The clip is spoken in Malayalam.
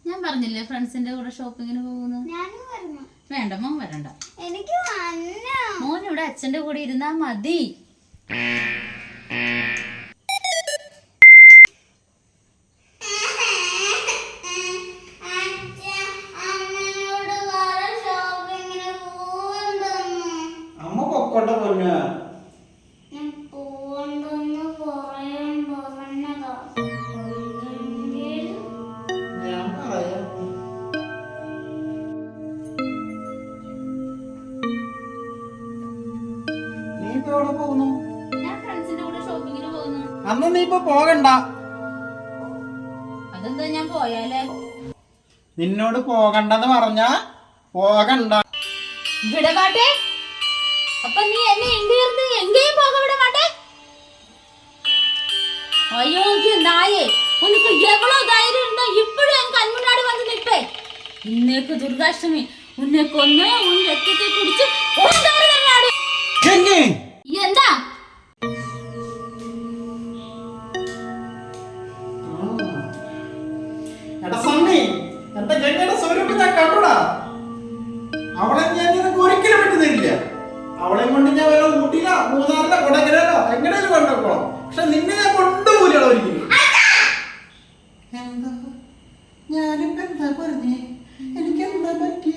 ഞാൻ പറഞ്ഞില്ലേ ഫ്രണ്ട്സിന്റെ കൂടെ ഷോപ്പിങ്ങിന് പോകുന്നു. വേണ്ട മോൻ വരണ്ട. മോൻ ഇവിടെ അച്ഛന്റെ കൂടെ ഇരുന്നാ മതി. അന്ന് നീ ഇപ്പൊ പോകണ്ട. അതെന്താ ഞാൻ പോയാലേ? നിന്നോട് പോകണ്ടെന്ന് പറഞ്ഞാ പോകണ്ട. ഇവിടെ മാട്ടെ. അപ്പൊ നീ എന്നെ എങ്കേർന്ന് എങ്കേയും പോക ഇവിടെ മാട്ടെ. അയ്യോ നായേ, ഉനക്ക് എവളോ ധൈര്യം இருந்தா ഇപ്പോഴും എൻ കൺമുന്നാടി വന്ന് നിപ്പേ. ഇന്നേക്ക് ദുർഗാഷ്ടമി ഉന്നെ കൊന്ന് ഉൻ രക്തത്തെ കുടിച്ച് എന്താ എന്റെ ഗംഗയുടെ സ്വരൂപം ഞാൻ കണ്ടുടാ. അവളെ ഞാൻ നിനക്ക് ഒരിക്കലും വിട്ടു തരില്ല. അവളെ കൊണ്ട് ഞാൻ വല്ല ഊട്ടിയില മൂന്നാറില കൊടകരല്ലോ എങ്ങനെയും കൊണ്ടുപോകണം. പക്ഷെ നിന്നെ ഞാൻ കൊണ്ടുപോലെയാണ് ഒരിക്കലും. എന്താ ഞാനിപ്പോ എന്താ പറഞ്ഞേ? എനിക്കെന്താ പറ്റി?